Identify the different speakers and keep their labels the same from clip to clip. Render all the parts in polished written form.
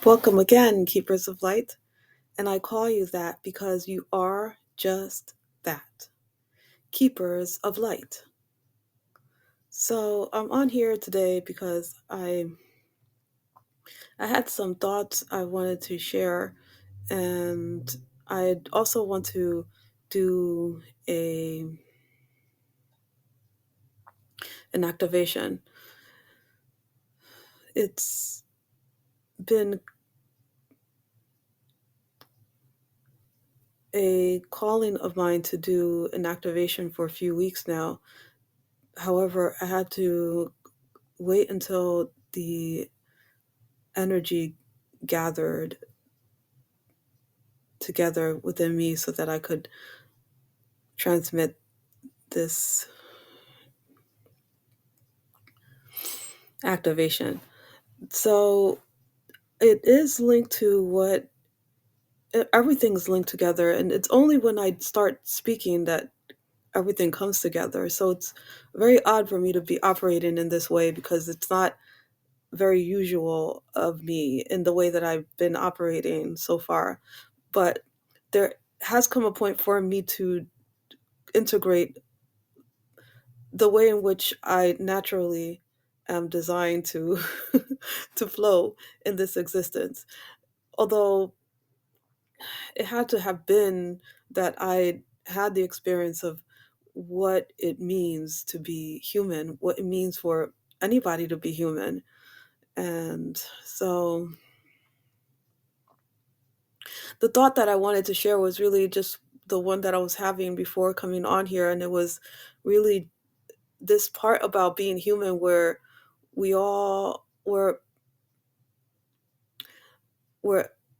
Speaker 1: Welcome again, Keepers of Light, and I call you that because you are just that, Keepers of Light. So I'm on here today because I had some thoughts I wanted to share, and I also want to do an activation. It's been a calling of mine to do an activation for a few weeks now. However, I had to wait until the energy gathered together within me so that I could transmit this activation. So it is linked to what everything's linked together, and it's only when I start speaking that everything comes together. So it's very odd for me to be operating in this way because it's not very usual of me in the way that I've been operating so far. But there has come a point for me to integrate the way in which I naturally am designed to to flow in this existence. Although it had to have been that I had the experience of what it means to be human, what it means for anybody to be human. And so the thought that I wanted to share was really just the one that I was having before coming on here. And it was really this part about being human where we all where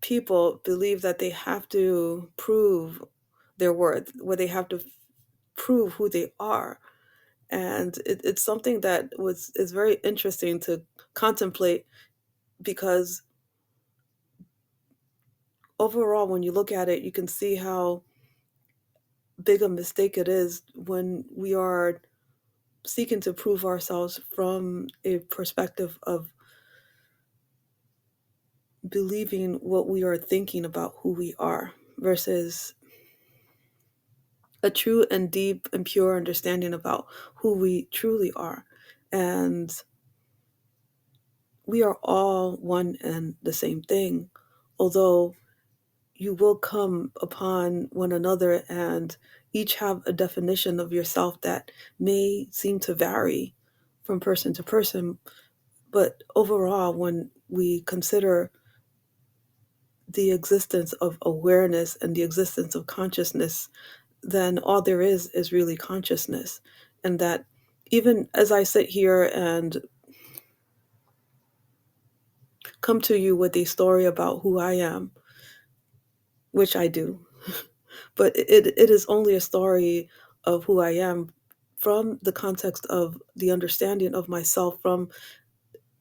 Speaker 1: people believe that they have to prove their worth, where they have to prove who they are. And it's something that was is very interesting to contemplate because overall, when you look at it, you can see how big a mistake it is when we are seeking to prove ourselves from a perspective of believing what we are thinking about who we are versus a true and deep and pure understanding about who we truly are. And we are all one and the same thing, although you will come upon one another and each have a definition of yourself that may seem to vary from person to person. But overall, when we consider the existence of awareness and the existence of consciousness, then all there is really consciousness. And that even as I sit here and come to you with a story about who I am, which I do, but it is only a story of who I am from the context of the understanding of myself from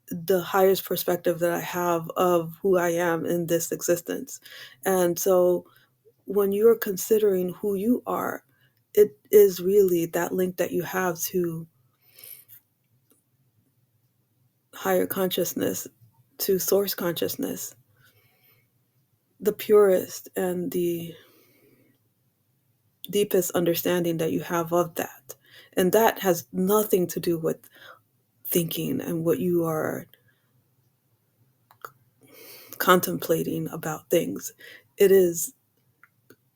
Speaker 1: the highest perspective that I have of who I am in this existence. And so when you're considering who you are, it is really that link that you have to higher consciousness, to source consciousness, the purest and the deepest understanding that you have of that. And that has nothing to do with thinking and what you are contemplating about things. It is,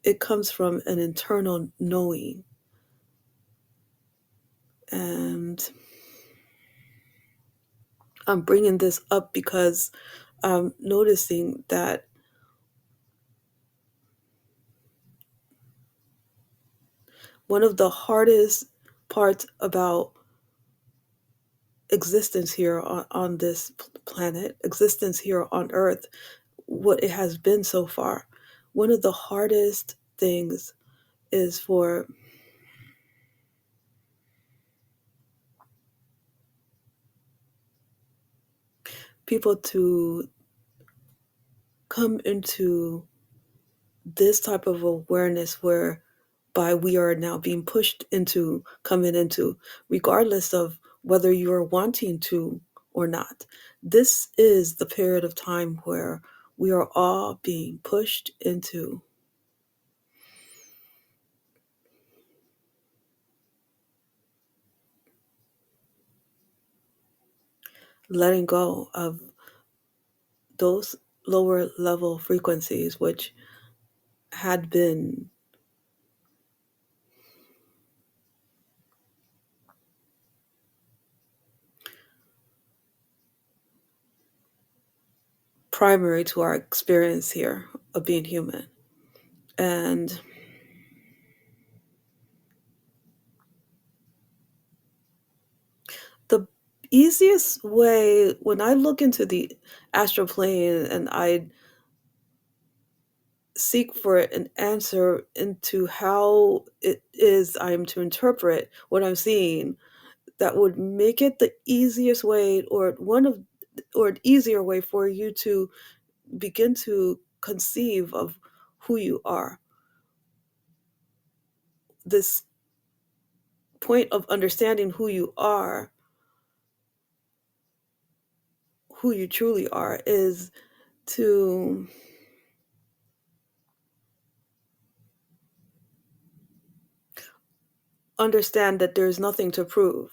Speaker 1: it comes from an internal knowing. And I'm bringing this up because I'm noticing that one of the hardest parts about existence here on this planet, existence here on Earth, what it has been so far, one of the hardest things is for people to come into this type of awareness whereby we are now being pushed into coming into, regardless of whether you are wanting to or not. This is the period of time where We are all being pushed into letting go of those lower level frequencies, which had been primary to our experience here of being human. And the easiest way, when I look into the astral plane and I seek for an answer into how it is I am to interpret what I'm seeing, that would make it the easiest way, or an easier way for you to begin to conceive of who you are. This point of understanding who you truly are, is to understand that there's nothing to prove.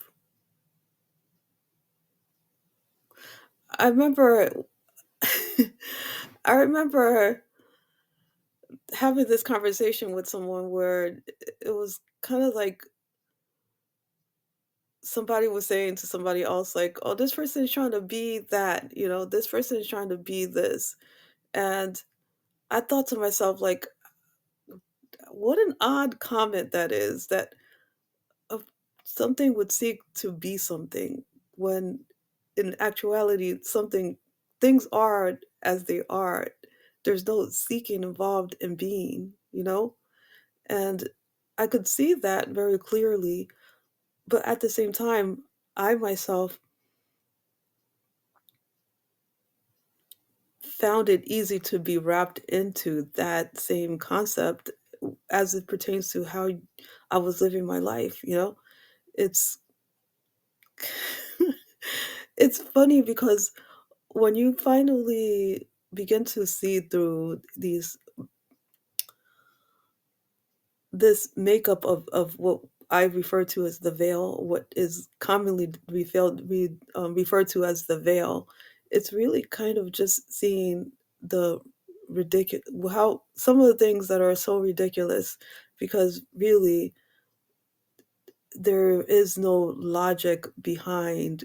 Speaker 1: I remember I remember having this conversation with someone where it was kind of like somebody was saying to somebody else, like, oh, this person is trying to be that, this person is trying to be this. And I thought to myself, like, what an odd comment that is, that uh, something would seek to be something, when in actuality things are as they are. There's no seeking involved in being. And I could see that very clearly, but at the same time, I myself found it easy to be wrapped into that same concept as it pertains to how I was living my life. It's it's funny because when you finally begin to see through this makeup of what I refer to as the veil, what is commonly referred to as the veil, it's really kind of just seeing the ridiculous, how some of the things that are so ridiculous, because really there is no logic behind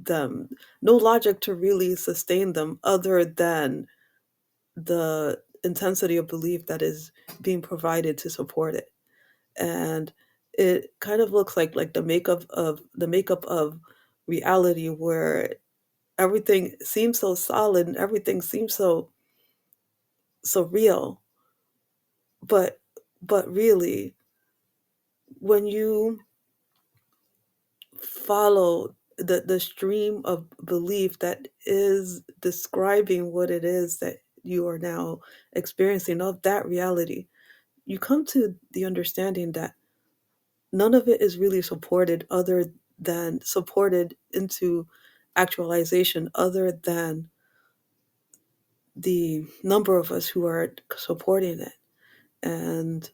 Speaker 1: them, no logic to really sustain them other than the intensity of belief that is being provided to support it. And it kind of looks like the makeup of reality, where everything seems so solid and everything seems so real, but really, when you follow the stream of belief that is describing what it is that you are now experiencing of that reality, you come to the understanding that none of it is really supported into actualization, other than the number of us who are supporting it. And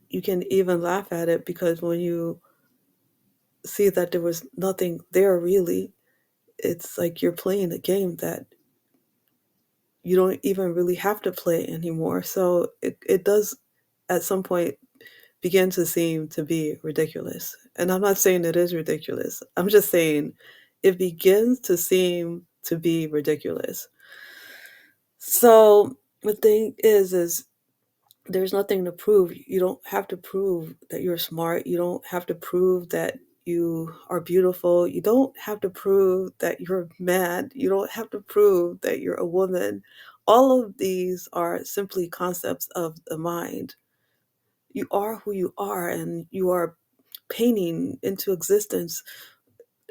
Speaker 1: you can even laugh at it, because when you see that there was nothing there really, it's like you're playing a game that you don't even really have to play anymore. So it does at some point begin to seem to be ridiculous. And I'm not saying it is ridiculous. I'm just saying it begins to seem to be ridiculous. So the thing is there's nothing to prove. You don't have to prove that you're smart. You don't have to prove that you are beautiful. You don't have to prove that you're mad. You don't have to prove that you're a woman. All of these are simply concepts of the mind. You are who you are, and you are painting into existence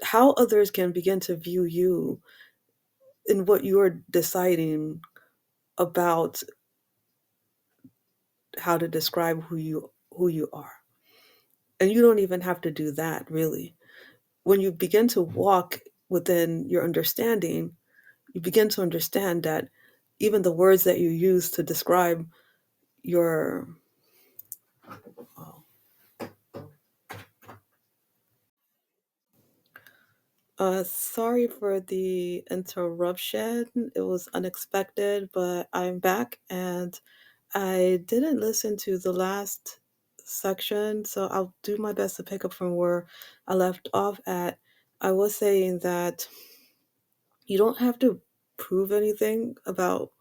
Speaker 1: how others can begin to view you in what you are deciding about how to describe who you are. And you don't even have to do that, really. when you begin to walk within your understanding, you begin to understand that even the words that you use to describe your sorry for the interruption. It was unexpected, but I'm back and I didn't listen to the last section, so I'll do my best to pick up from where I left off at. I was saying that you don't have to prove anything about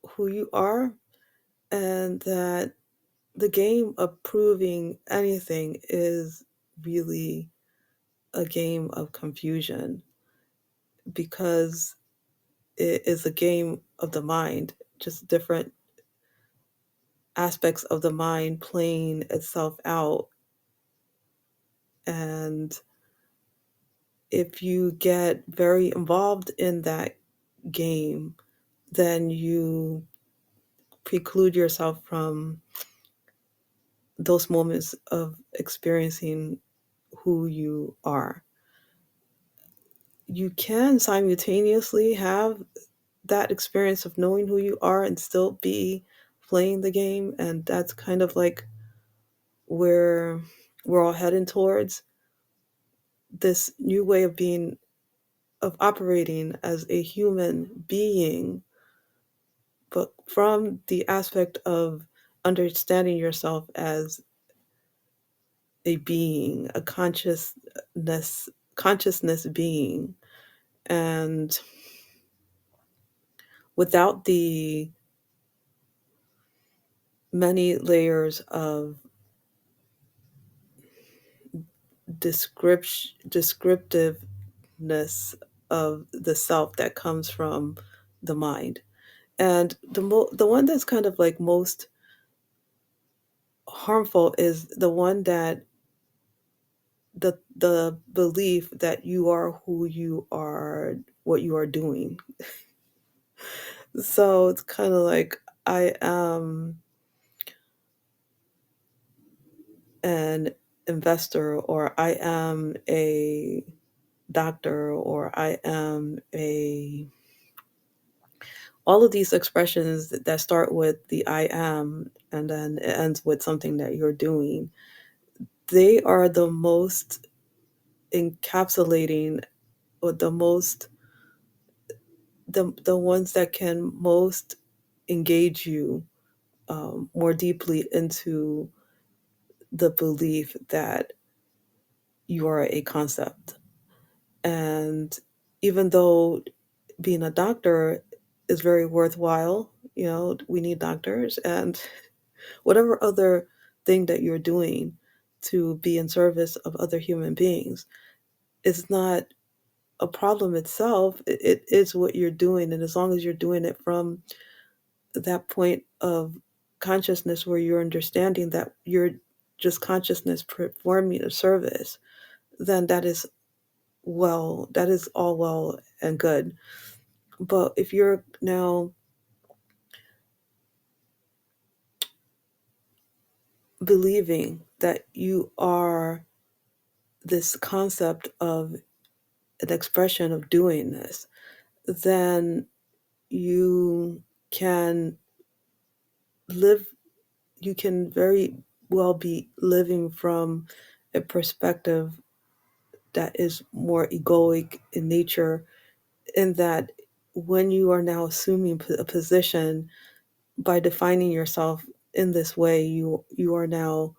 Speaker 1: who you are, and that the game of proving anything is really a game of confusion because it is a game of the mind, just different aspects of the mind playing itself out. And if you get very involved in that game, then you preclude yourself from those moments of experiencing who you are. You can simultaneously have that experience of knowing who you are and still be playing the game. And that's kind of like where we're all heading towards this new way of being, of operating as a human being, but from the aspect of understanding yourself as a being, a consciousness being, and without the many layers of descriptiveness of the self that comes from the mind. And the one that's kind of like most harmful is the one that the belief that you are who you are, what you are doing. So it's kind of like I am an investor, or I am a doctor, or I am a, all of these expressions that start with the I am and then it ends with something that you're doing. They are the most encapsulating, or the ones that can most engage you more deeply into the belief that you are a concept. And even though being a doctor is very worthwhile, we need doctors and whatever other thing that you're doing to be in service of other human beings is not a problem itself. It is what you're doing. And as long as you're doing it from that point of consciousness where you're understanding that you're just consciousness performing a service, then that is all well and good. But if you're now believing that you are this concept of an expression of doing this, then you can live, you can very well be living from a perspective that is more egoic in nature, in that when you are now assuming a position by defining yourself in this way, you are now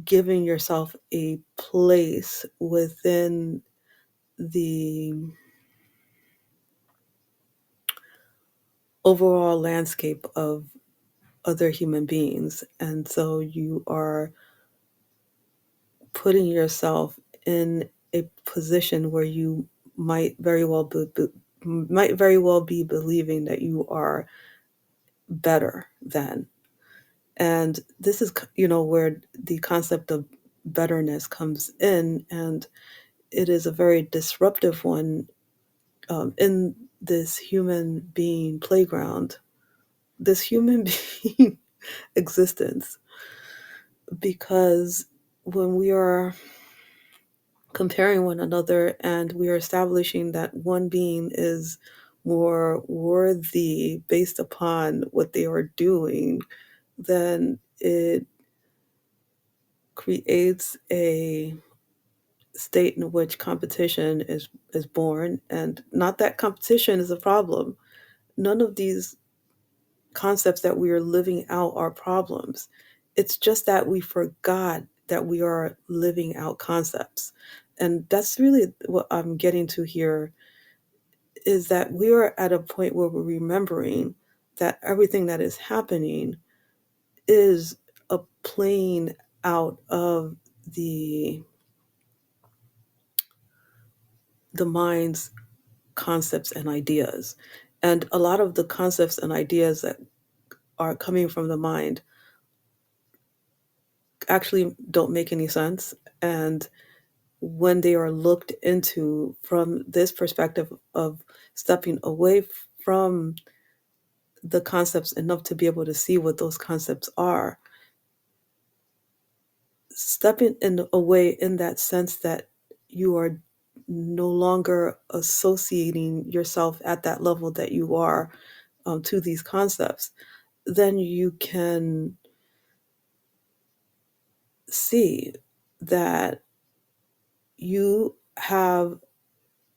Speaker 1: giving yourself a place within the overall landscape of other human beings. And so you are putting yourself in a position where you might very well be believing that you are better than. And this is, where the concept of betterness comes in, and it is a very disruptive one in this human being playground, this human being existence, because when we are comparing one another, and we are establishing that one being is more worthy based upon what they are doing, then it creates a state in which competition is born. And not that competition is a problem. None of these concepts that we are living out are problems. It's just that we forgot that we are living out concepts. And that's really what I'm getting to here, is that we are at a point where we're remembering that everything that is happening is a playing out of the mind's concepts and ideas. And a lot of the concepts and ideas that are coming from the mind actually don't make any sense. And when they are looked into from this perspective of stepping away from the concepts enough to be able to see what those concepts are, stepping in away in that sense that you are no longer associating yourself at that level that you are, to these concepts, then you can see that you have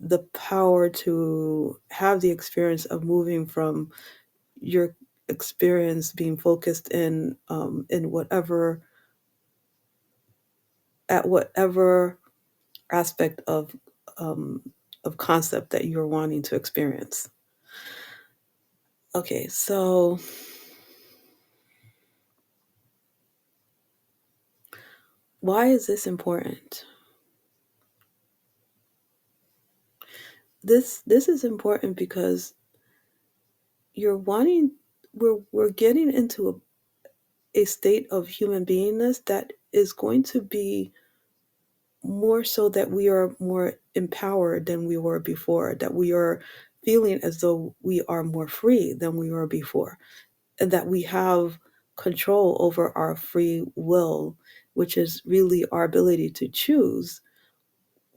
Speaker 1: the power to have the experience of moving from your experience being focused in whatever, at whatever aspect um, of concept that you're wanting to experience. Okay, so why is this important? This is important because you're wanting we're getting into a state of human beingness that is going to be more so that we are more empowered than we were before, that we are feeling as though we are more free than we were before, and that we have control over our free will, which is really our ability to choose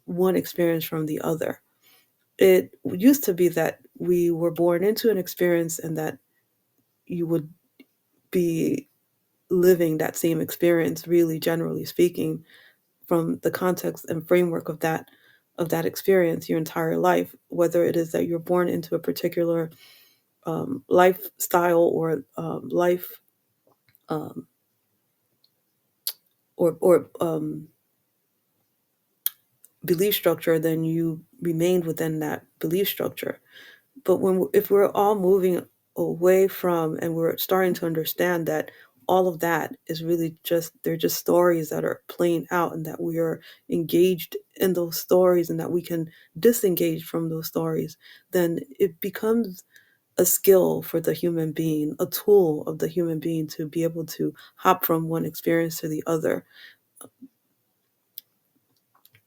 Speaker 1: one experience from the other. It used to be that we were born into an experience and that you would be living that same experience, really generally speaking, from the context and framework of that experience your entire life, whether it is that you're born into a particular lifestyle or life, um, or belief structure, then you remained within that belief structure. But if we're all moving away from, and we're starting to understand that all of that is really just, they're just stories that are playing out, and that we are engaged in those stories, and that we can disengage from those stories, then it becomes a skill for the human being, a tool of the human being to be able to hop from one experience to the other.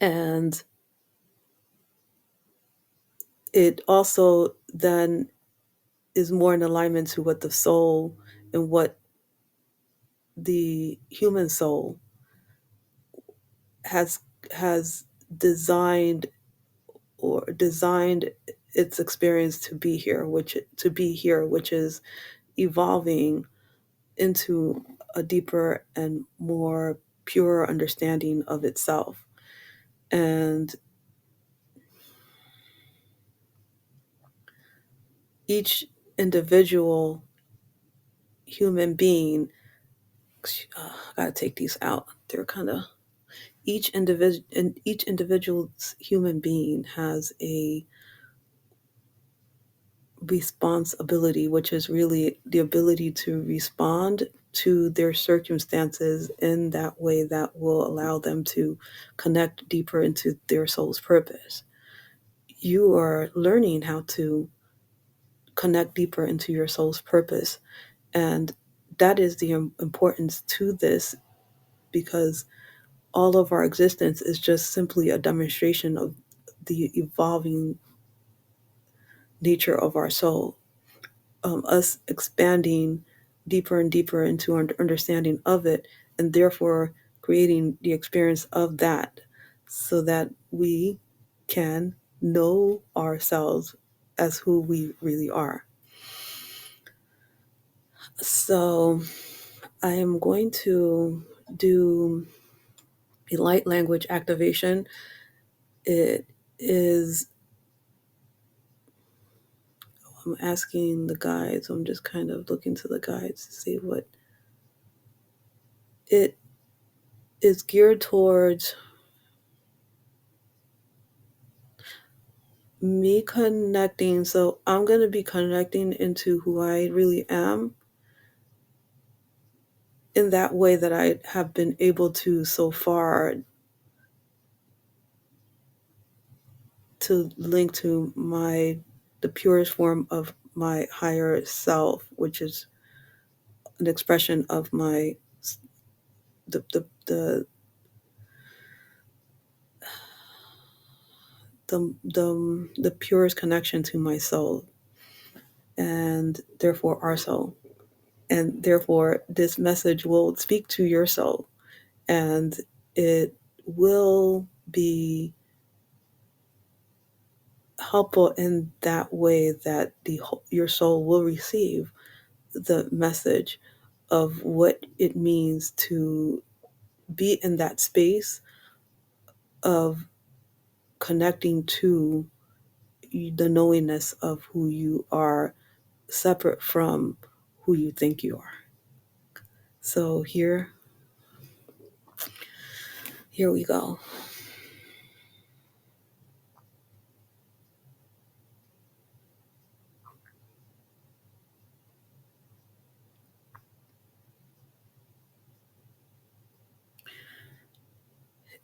Speaker 1: And it also then is more in alignment to what the soul and what the human soul has has designed, or designed its experience to be here, which is evolving into a deeper and more pure understanding of itself. And each individual human being, I gotta take these out, they're kind of, each individual's human being has a responsibility, which is really the ability to respond to their circumstances in that way that will allow them to connect deeper into their soul's purpose. You are learning how to connect deeper into your soul's purpose. And that is the importance to this, because all of our existence is just simply a demonstration of the evolving nature of our soul, us expanding deeper and deeper into our understanding of it, and therefore creating the experience of that. so that we can know ourselves as who we really are. So I am going to do a light language activation. It is, I'm asking the guides, I'm just kind of looking to the guides to see what it is geared towards me connecting. So I'm going to be connecting into who I really am in that way that I have been able to so far, to link to the purest form of my higher self, which is an expression of my the the the the purest connection to my soul, and therefore our soul. And therefore this message will speak to your soul, and it will be helpful in that way that your soul will receive the message of what it means to be in that space of connecting to the knowingness of who you are, separate from who you think you are. So here we go.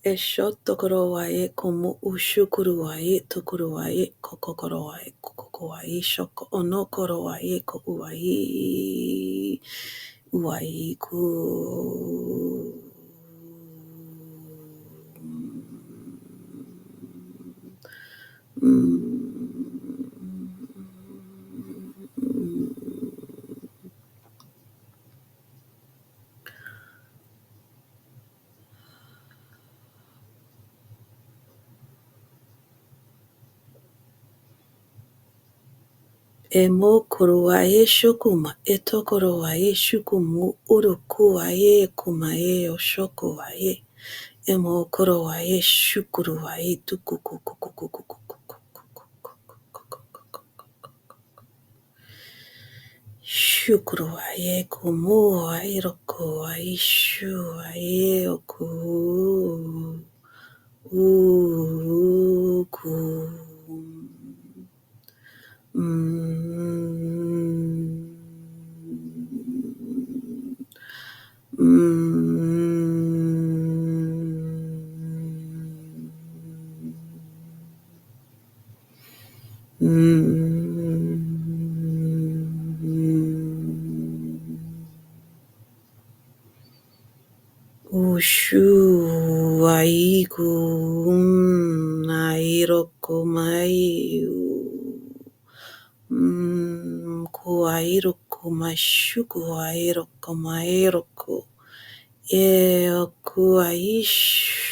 Speaker 1: E shotokoro wa e komo ushukuru wa e tokoro wa e kokokoro wa e kokoko wa e shoko onokoro wa e ko uai ku E mo koro wa e shokuma e tokoro wa e shukumu uruku wa e kuma e o shoko wa e e mo koro wa e shukuru wa e shukuru wa e kumu wa e roku wa e shu wa e oku uku Ushu aiku airoko mai ku airoko mashuku airoko mairoko e oku aish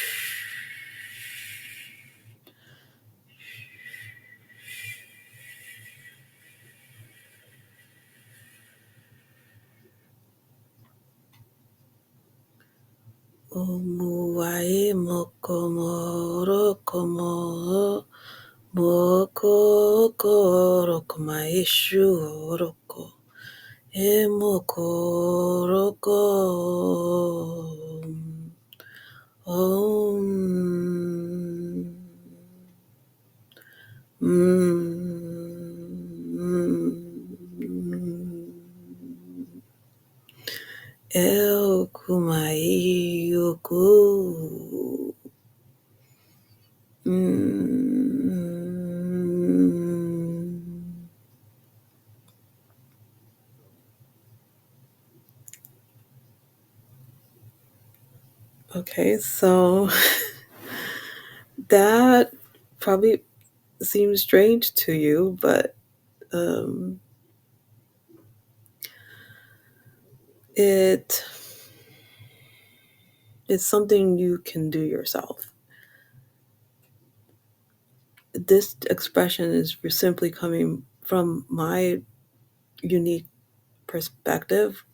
Speaker 1: Omuae mokomoro komo moko koroko maeshu oroko emoko roko om El kumai yoku. Okay, so that probably seems strange to you, but it's something you can do yourself. this expression is simply coming from my unique perspective,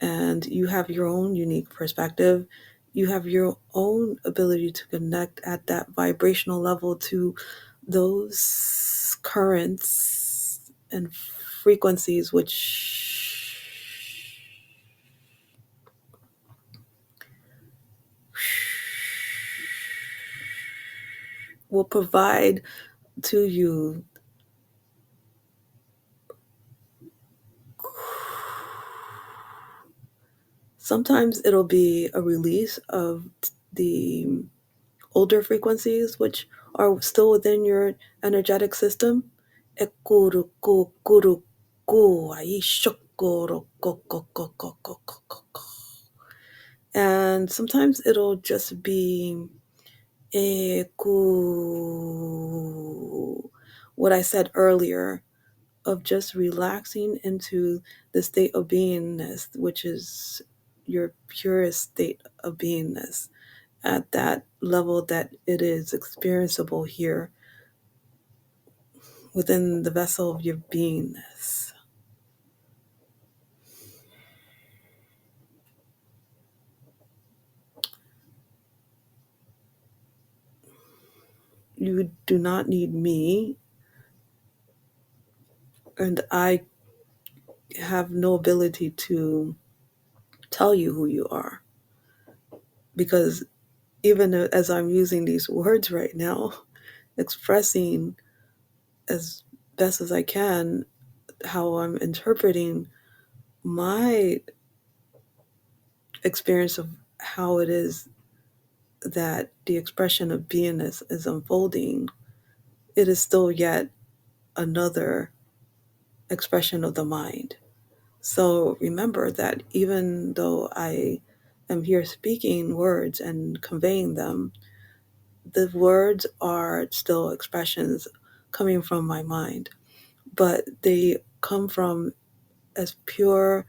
Speaker 1: and you have your own unique perspective. You have your own ability to connect at that vibrational level to those currents and frequencies which will provide to you sometimes it'll be a release of the older frequencies which are still within your energetic system. And sometimes it'll just be what I said earlier of just relaxing into the state of beingness, which is your purest state of beingness at that level that it is experienceable here within the vessel of your beingness. You do not need me, and I have no ability to tell you who you are, because even as I'm using these words right now, expressing as best as I can how I'm interpreting my experience of how it is that the expression of beingness is unfolding, it is still yet another expression of the mind. So remember that even though I am here speaking words and conveying them, the words are still expressions coming from my mind, but they come from as pure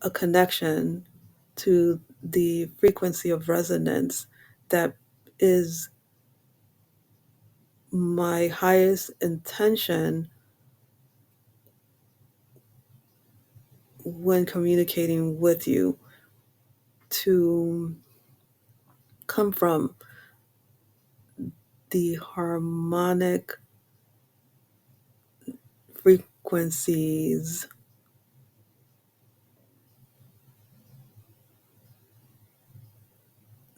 Speaker 1: a connection to the frequency of resonance that is my highest intention when communicating with you, to come from the harmonic frequencies,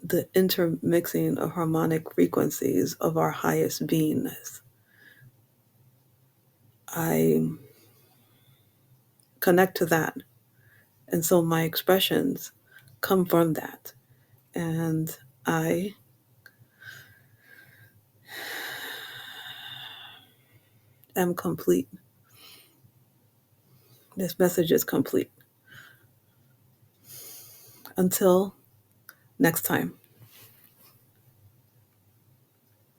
Speaker 1: the intermixing of harmonic frequencies of our highest beingness. I connect to that. And so my expressions come from that. And I am complete. This message is complete. Until next time.